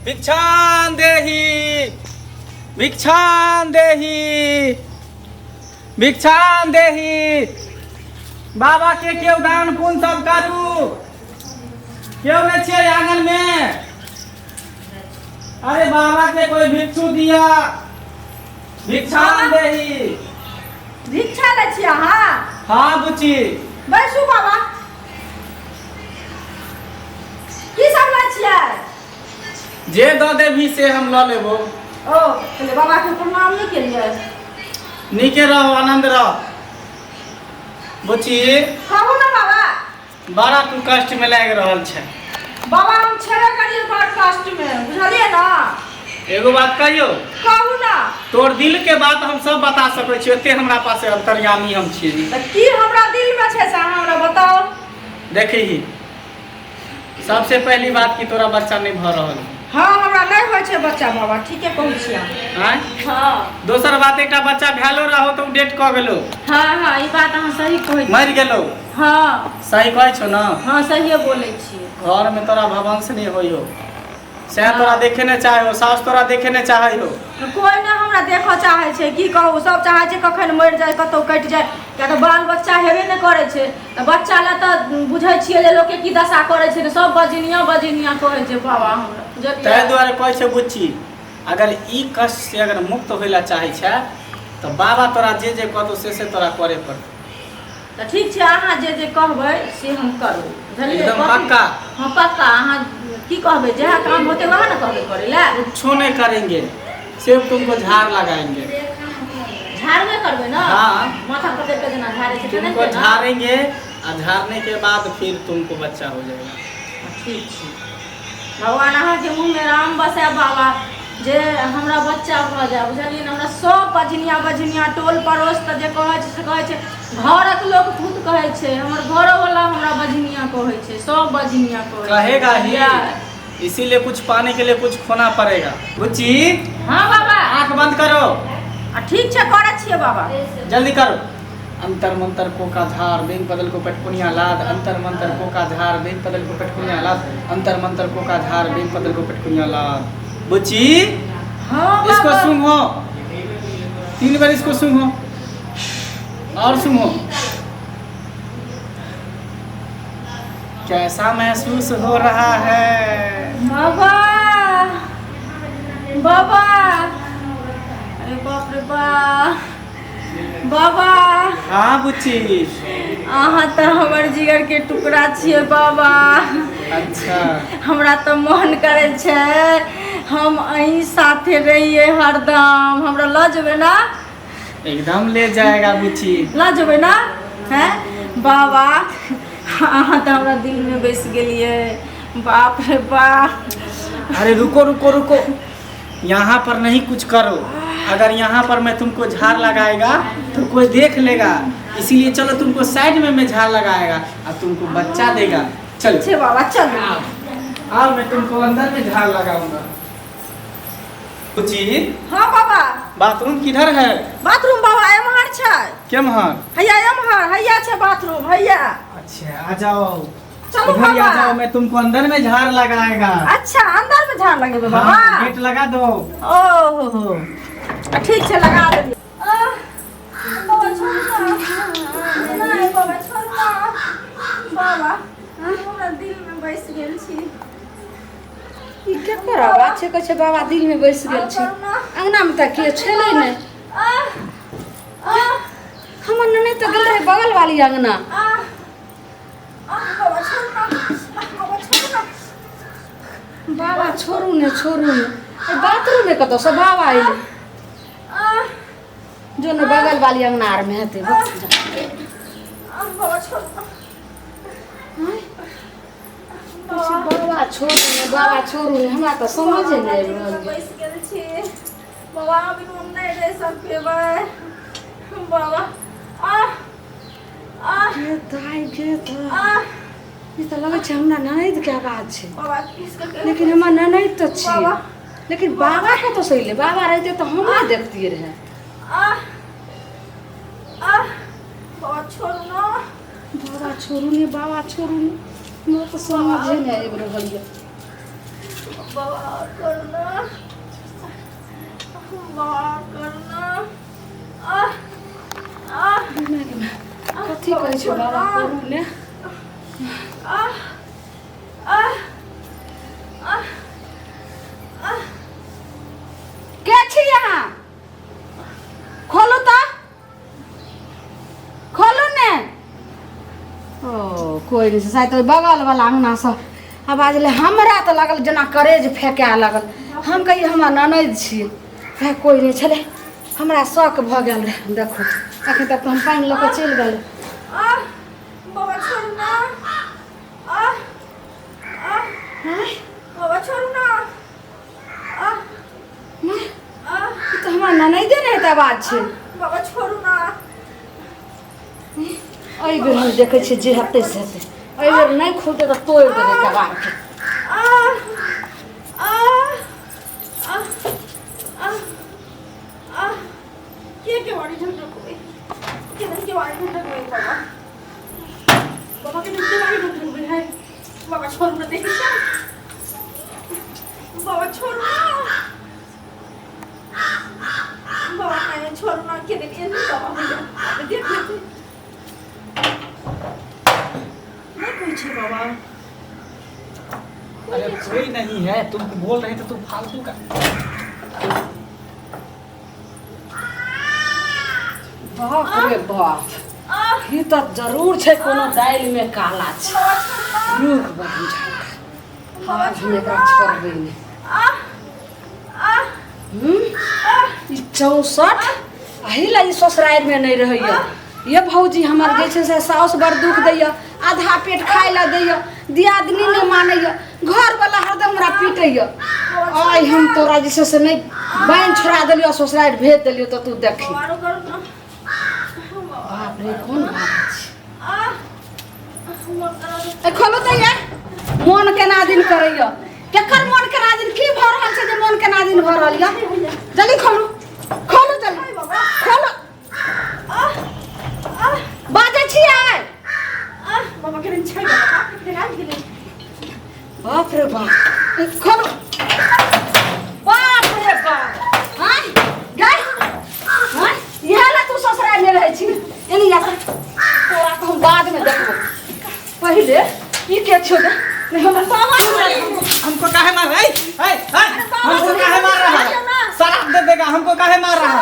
भिक्षान देहि भिक्षान देहि भिक्षान देहि। बाबा के क्यों दान पुण्य सब करू, क्यों न छे आंगन में। अरे बाबा के कोई भिक्षु दिया, भिक्षान देहि। भिक्षा लै छी अहाँ? हाँ बुच्ची बैसू बाबा। की सब लै छियै? जे दऽ देबही से हम लऽ लेबो। ओ पहले बाबा के प्रणाम नहीं केलिए। नीके रहो, आनंद रहो बुच्ची। कहू ना बाबा। बड़ा तू कष्ट में लाग रहल छै। बाबा हम छेबे करिए बड़ कष्ट में, बुझलिए ना। एगो बात कहियो, कहू ना। तोर दिल के बात हम सब बता सकै छी, एते हमरा पास अंतर्यामी हम छियै। त की हमरा दिल में छै से अहाँ हमरा बताओ। देखही, सबसे पहली बात कि तोरा बच्चा नहीं भ रहल। हाँ हमरा नहीं होय छै बच्चा बाबा, ठीके कहू छी अहाँ। हैं? हाँ। दोसर बात, एकटा बच्चा भेलो रहो तो डेट क गेलो। हाँ हाँ ई बात अहाँ सही कहै छी। मर गेलो। हाँ सही कहै छौ ना? हाँ सहिए बोलै छी। घर में तोरा भवंश नहीं होइयो, से तोरा देखे न चाहे, सास तोरा देखे न चाहे हो। कोई ना हमरा देखऽ चाहे छै, की कहू सब चाहे छै कखन मर जाए, कतौ कटि जाए। क्या तो बाल बच्चा हेबे न करे छै, त बच्चा ले त बुझै छियै जे लोग के की दशा करे छै, सब बजनिया बजनिया कहै छै बाबा हमरा, बुझलियै। ताहि दुआरे कहै छै बुच्ची, अगर ई कष्ट से अगर मुक्त होइला चाहे छै तो बाबा तोरा जे जे कहतो से तोरा करे पड़तो। त ठीक छै, अहाँ जे जे कहबै से हम करबै, बुझलियै। एकदम पक्का? हाँ पक्का। अहाँ की कहबै, जहाँ काम होते वहाँ ना कहबै करे ला। कुछो नहीं करेंगे, सिर्फ तुमको झाड़ लगाएंगे। झाड़ में करबै ना? हाँ। माथा पकड़ के देना झाड़े से तुमको नहीं ना? झाड़ेंगे और झाड़ने के बाद फिर तुमको बच्चा हो जाएगा। ठीक छै भगवान अहाँ के मुँह में राम बसे बाबा, जे हमरा बच्चा भ जाए, बुझलियै ना। हमरा सब बजनिया बजनिया टोल पड़ोस त जे कहै छै से कहै छै, घरक लोग खुद कहै छै, हमर घरो वाला हमरा बजनिया कहै छै, सब बजनिया कहेगा ही, इसीलिए कुछ पाने के लिए कुछ खोना पड़ेगा। बुच्ची। हाँ बाबा। आँख बंद करो। ठीक छै करै छियै बाबा। जल्दी करो। अंतर मंतर कोका झार बेन पदल को पेटकुनिया लाद, अंतर मंतर कोका झार बेन पदल को पेटकुनिया लाद, अंतर मंतर कोका झार बेन पदल को पेटकुनिया लाद। बुच्ची। हाँ इसको बाबा। सूंघो, 3 बार इसको सूंघो और सूंघो। कैसा महसूस हो रहा है? बाबा बाबा, अरे बाप रे बाबा। हाँ बुच्ची। अहाँ तो हमर जिगर के टुकड़ा छियै बाबा। अच्छा। हमरा तो मन करे छै हम अहीं साथे रहिए हरदम। हमरा ल जेबै ना? एकदम ले जाएगा बुच्ची। ल जेबै ना? हैं बाबा, अहाँ तो हमरा दिल में बैस गेलिए, बाप रे बाप। अरे रुको रुको रुको, यहाँ पर नहीं कुछ करो। अगर यहाँ पर मैं तुमको झाड़ लगाएगा तो कोई देख लेगा, इसीलिए चलो तुमको साइड में मैं झाड़ लगाएगा और तुमको बच्चा देगा। चलो। अच्छे बाबा चल। आओ मैं तुमको अंदर में झाड़ लगाऊंगा। बुच्ची। हाँ बाबा। बाथरूम किधर है? बाथरूम बाबा एम्हर छै। केम्हर? हैया एम्हर, हैया छै बाथरूम, हैया। अच्छा आ जाओ, चलो इधर ही आ बाबा। जाओ, मैं तुमको अंदर में झाड़ लगाएगा। अच्छा अंदर में झाड़ लगेबै बाबा? हाँ, गेट लगा दो। ओहो ठीक छै लगा देलिए। बाबा छोड़ ना, नहीं बाबा छोड़ ना। बाबा हमरा दिल में बैस गेल छी। ई के करब? अच्छे कहै छै बाबा दिल में बैस गेल छी। अंगना में त के छलै नै। हमर ननद त गेल रहे बगल वाली अंगना। बाबा छोड़ ना, बाबा छोड़ ना। बाबा छोड़ू ने छोड़ू ने, बाथरूम में कतौ से बाबा अइले। जो न बगल वाली अंगना आर में हेतै। बाबा छोड़ ना। बाबा छोड़ू ने, बाबा छोड़ू ने, हमरा त समझे नै आबि रहल छै। बैस गेल छी बाबा, अभी हम नहीं रह सकबै बाबा। गे दाई गे दाई, ई त लगै छै हमरा ननद के आवाज छै। बाबा किस करके, लेकिन हमर ननद त छी। बाबा। लेकिन बाबा कतौ से अइले? बाबा रहते त हम ना देखतिए रहे। बाबा छोड़ ना। बाबा छोड़ू ने, बाबा छोड़ू ने, हमरा तो समझे नहीं आबि रहल है। बाबा करना, बाबा करना। कथी कहै छै बाबा करू ने के छी यहाँ खोलू तो खोलू ने ओ कोई नहीं शायद बगल वाला अंगना से आवाज ले हमरा तो लगल जना करेज फेंका लगल हम कहिए हमर ननद छियै वह कोई नहीं छले हमरा शौक भ गेल रहे देखो अखन तक हम पानी लऽ के चलि गेल बाबा छोड़ू ना, बाबा छोड़ू ना। तो हमार ननदे नहीं त आवाज छै बाबा छोड़ू ना। एहि बेर हम देखै छियै जे हेतै से हेतै एहि बेर नहीं खुलतै तऽ तोड़ि देबै कबाड़ के के वाड़ी ढंढा कोई के वाड़ी ढंढा कोई बाबा बाबा के नीचे वाड़ी ढंढा कोई है। बाबा छोड़ू ना, देखिए बाबा छोड़ू ना, बाबा नहीं छोड़ू ना। के देखिए बाबा भैया देख लेते नहीं कोई छे बाबा। अरे कोई नहीं है, तुम बोल रहे थे तुम फालतू का। बाप रे बाप ई त जरूर छै कोनो दालि में काला छै रुक बहन झा आज हम एकरा छोड़बै नहीं ई 64 अही ला ई ससुराल में नहीं रहैया ये भौजी हमर जे छै से साउस बड़ दुख दैया आधा पेट खाय ला दैया दियादनी नहीं मानैया घर वाला हरदम हमरा पीटैया आई हम तोरा जे छै से नहीं बहन छोड़ा देलियो ससुराल भेज देलियो तो तू देखी बाप रे कौन बात छै खोलो तो ये मन केना दिन करैया केकर मन केना दिन की भ रहल छै जे मन केना दिन भ रहल या जल्दी खोलू खोलू जल्दी खोलू बाजे छियै बाबा के दिन छै बाबा के रात गेलै। बाप रे बाप खोलू बाप रे बाप हां गई हां इहे ला तू ससुराल में रहै छी एनी जा तोरा तो हम बाद में देखबो पहले ई के छोड़ नहीं हम हमको काहे मार रहा है? हमको काहे मार रहा है? शराब दे देगा, हमको काहे मार रहा है?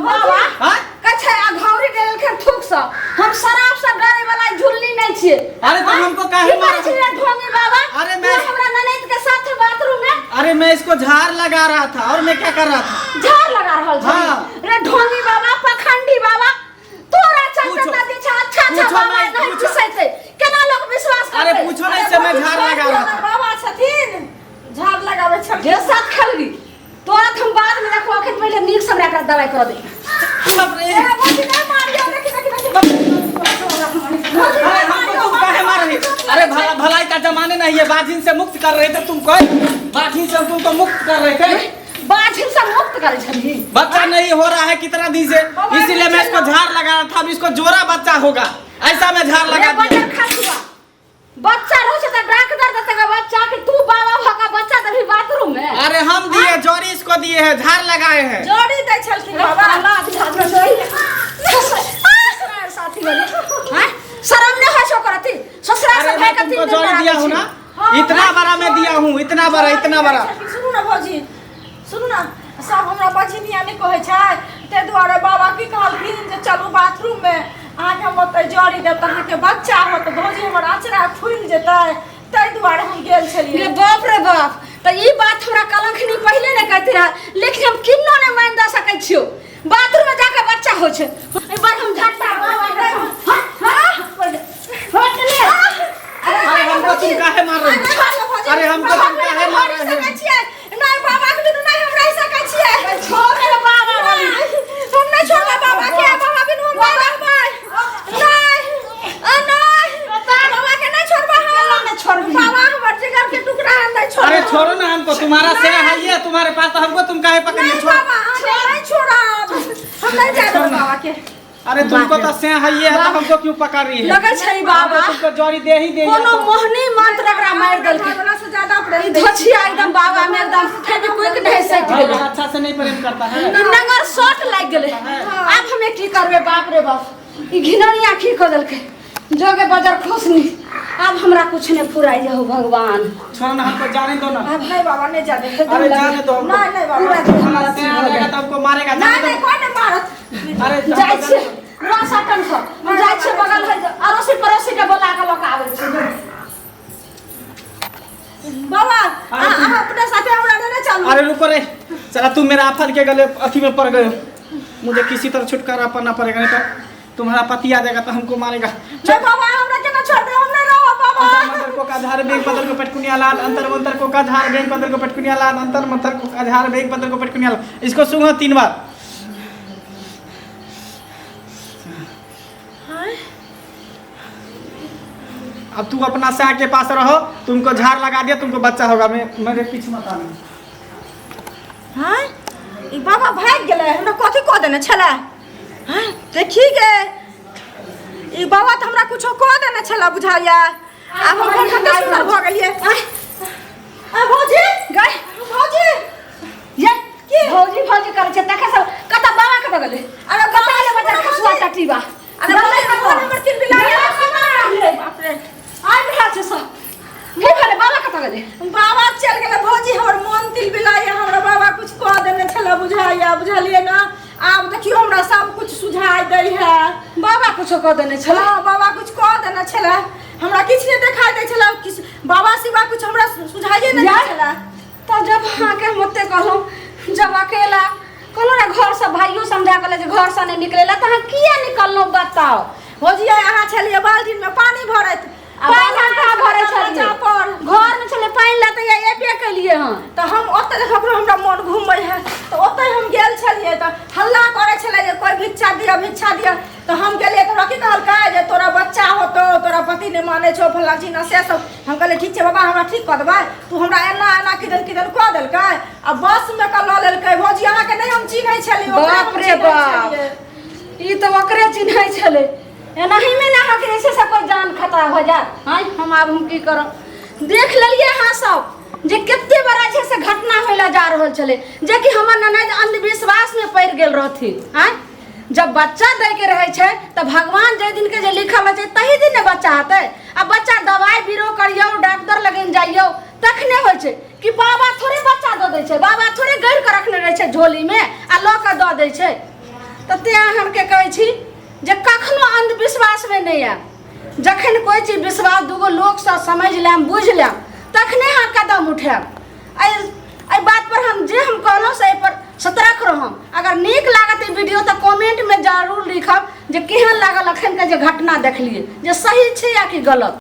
बाबा हाँ? कछे अघौरी गेल के थूक स हम शराब से डरे वाला झुल्ली नहीं छिए। अरे तो हमको काहे मार रहा है? ढोंगी बाबा अरे मैं हमरा ननद के साथ बाथरूम में अरे मैं इसको झाड़ लगा रहा था और मैं क्या कर रहा था? झाड़ लगा रहल छी। हाँ। रे ढोंगी बाबा पखंडी बाबा तोरा चलते ना दी अच्छा बाबा नहीं घुसैते केना लोग विश्वास करते? अरे पूछो नहीं से मैं झाड़ लगा रहा था। बाबा छथिन झाड़ लगावे छथिन जे साथ खेलबी तोरा हम बाद में देखो अखन पहले नीक से हमरा का दवाई कर दे। बाप रे ए बोली नहीं मारियो देखि अरे हमको तुम काहे मार रही? अरे भलाई का जमाने नहीं है, बाजिन से मुक्त कर रहे थे तुमको, बाजिन से तुमको मुक्त कर रहे थे। बाजिन से मुक्त करे छली बच्चा नहीं हो रहा है कितना दिन से, इसीलिए मैं इसको झाड़ लगा रहा था। अब इसको जोरा बच्चा होगा, ऐसा मैं झाड़ लगा दिया। बच्चा रहो छ त डॉक्टर देते का बच्चा कि तू बाबा भका बच्चा तभी बाथरूम में। अरे हम दिए जोड़ी इसको दिए हैं, झाड़ लगाए हैं। जोड़ी दै छलखिन बाबा अल्लाह झाड़ में जोड़ी साथी वाली हैं शर्म नहीं है छो करती ससुराल से भाई कथि तुमको जोड़ी दिया हूं ना, इतना बड़ा मैं दिया हूं, इतना बड़ा। सुनू ना भौजी सुनू ना, सब हमरा बजनिया नहीं कहै छै ते दुआरे बाबा की कहलखिन जे चलू बाथरूम में आके हम ओतै जोड़ी देब त अहाँके बच्चा होत। भौजी हमर आचरा खुल जेतै तै दुआरे हम गेल छलियै। रे बाप रे बाप त ई बात हमरा कलंखनी पहले नहीं कहते रहा, लेकिन हम किन्नो नहीं मान द सकै छियो। बाथरूम में जाके बच्चा हो छै एक बार हम झट्टा अरे हमको तुम काहे मार रहे हो? अरे हमको तुम काहे मार रहे हो? नहीं बाबा के बिनु नहीं हम रह सकै छियै। छोड़ रे बाबा वाली हम नहीं छोड़बे बाबा के, बाबा बिनु हम नहीं रहबै। नहीं बाबा के नहीं छोड़बे हम नहीं छोड़बी बाबा हमर जिगर के टुकड़ा हम नहीं छोड़ब। अरे छोड़ो ना हमको, तुम्हारा सेना है ये तुम्हारे पास, तो हमको तुम काहे पकड़ नहीं छोड़? बाबा हम नहीं छोड़ब, हम नहीं जाब बाबा के। अरे तुमको तो सेना है ये, तो हमको क्यों पकड़ रही है? लगे छै बाबा तुमको जोड़ी दे ही दे कोनो मोहनी मंत्र एकरा मार देलकै। ज्यादा प्रेम दै धोछिया एकदम बाबा में एकदम फेविक्विक नहीं सट गेल। अच्छा से नहीं प्रेम करता है। नंगर शॉट लग गेले। अब हमें की करबे बाप रे बाप। ई घिनौनी आँखी को देलके जोगे बाजार खुशनी। अब हमरा कुछ नहीं फुराई हो भगवान। छोड़ ना, हमको जाने दो ना। अब नहीं बाबा नहीं जाने। अरे जाने दो हमको। नहीं बाबा हमारा सिर लगेगा तो हमको मारेगा। नहीं कोई नहीं मारत। अरे जाय छे रासा टन से हम जाय छे बगल है अड़ोसी पड़ोसी के बोला के लोग आवे छे। बाबा आप अपने साथे हमरा लेने चलो। अरे रुको रे, चला तू मेरा आफत के गले अथी में पड़ गए। मुझे किसी तरह छुटकारा पाना पड़ेगा, नहीं तो तुम्हारा पति आ जाएगा तो हमको मारेगा। नहीं बाबा हमरा के ना छोड़ दे, हम नहीं रहो बाबा। अंतर को काधार बेग बदल को पटकुनिया लाल, अंतर मंतर को काधार बेग बदल को पटकुनिया लाल, अंतर मंतर को काधार बेग बदल को पटकुनिया लाल। इसको सुनो 3 बार। अब तू अपना साया के पास रहो, तुमको झाड़ लगा दिया, तुमको बच्चा होगा। मैं मेरे पीछे मत आना। हां ई बाबा भाग गेले, हमरा कथि क देने छला। हां देखी गे ई बाबा त हमरा कुछो क देने छला बुझाइया। अब हम घर कते सुंदर भ गेलिए। आ भौजी गए भौजी ये की भौजी करे छे तके सब कता बाबा के बगले। अरे कता ले बजा खसुआ टटीबा। अरे बाबा नंबर 3 बिलाया। बाप रे आई बिहा छे सब नहीं भले बाबा के बगले। बाबा चल गेले भौजी, हमर मन तिल बिलाया। हमरा बाबा कुछ क देने छला बुझाइया, बुझलिए ना। आब देखियो हमरा सब कुछ सुझाई दै है। बाबा कुछो कह देने छला। हां बाबा कुछ क देने छला, हमरा किछ नहीं देखाई दै छला। किछ बाबा सिवा कुछ हमरा सुझाइए नहीं छला। तो जब आके मते कहलो जब अकेला कहलो ना घर से भाइयों समझा कहले जे घर से नहीं निकलेला त हम किया निकलनो बताओ। भौजी अहाँ छलिए बाल्टीन में पानी भरत, पानी कहाँ भरे छलिए घर में छले पानी लाते या एपे के लिए हां तो हम ओते देखो हमरा मन घूमै है। तो ओते हम गेल छलिए तो हल्ला करे छले जे कोई भिक्षा दिया। तो हम गेलिए तो रखी कहल का जे तोरा बच्चा होतो, तोरा पति ने माने छो फल्ला चीज से सब। हम कहले ठीक छे बाबा हमरा ठीक क देबा। तू हमरा एना किदन क देलकै। अब बस में क ल लेलकै। भौजी अहाँ के नहीं हम चिन्है छलिए। बाप रे बाप, ई तो ओकरे चिन्है छले। एनाही में ना हक ऐसे से कोई जान खतरा हो जात। हां हम अब हम की करब। देख लेलिए हां सब जे केते बड़ा छै से घटना होला जा रहल छले, जे कि हमर ननद अंधविश्वास में पड़ गेल रहथि। हां जब बच्चा दे के रहे छै त भगवान जे दिन के जे लिखल छै तही दिन ने बच्चा आते। अब बच्चा दवाई बीरो करियो, डॉक्टर लगन जाइयो तखने होय छै कि बाबा थोड़े बच्चा द दै छै। बाबा थोड़े गैर के रखने रहे छै झोली में आ ल के द दै छै। त ते हम के कहै छी जे कखनो अंधविश्वास में नहीं आ। जखन कोई चीज विश्वास दूगो लोग से समझ लेम बुझ लेम तखने हम कदम उठाएब। आई बात पर हम जे हम कहलो से पर सतर्क रहम। अगर नीक लागत वीडियो तो कमेंट में जरूर लिखब जे केहन लागल अखन के जे घटना देखलिए, जे सही छै या कि गलत।